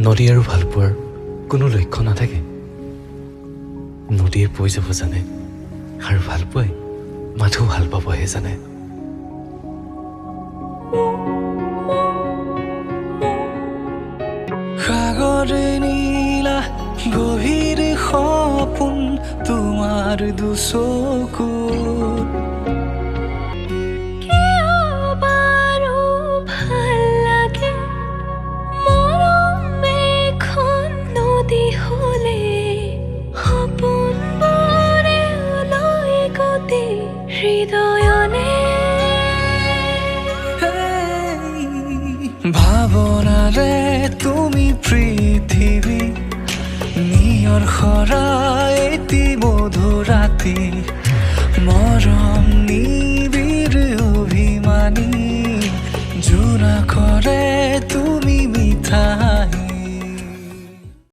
নদী আৰু ভালপোৱাৰ কোনো লক্ষ্য নাথাকে। নদীয়ে বৈ যাব জানে আৰু ভালপোৱাই মাথো ভাল পাবহে জানে। সাগৰে নীলা গভীৰ সপোন তোমাৰ দুচকুত ভাবনাৰে তুমি পৃথিৱী নিয়ৰ খৰা এটি মধুৰ ৰাতি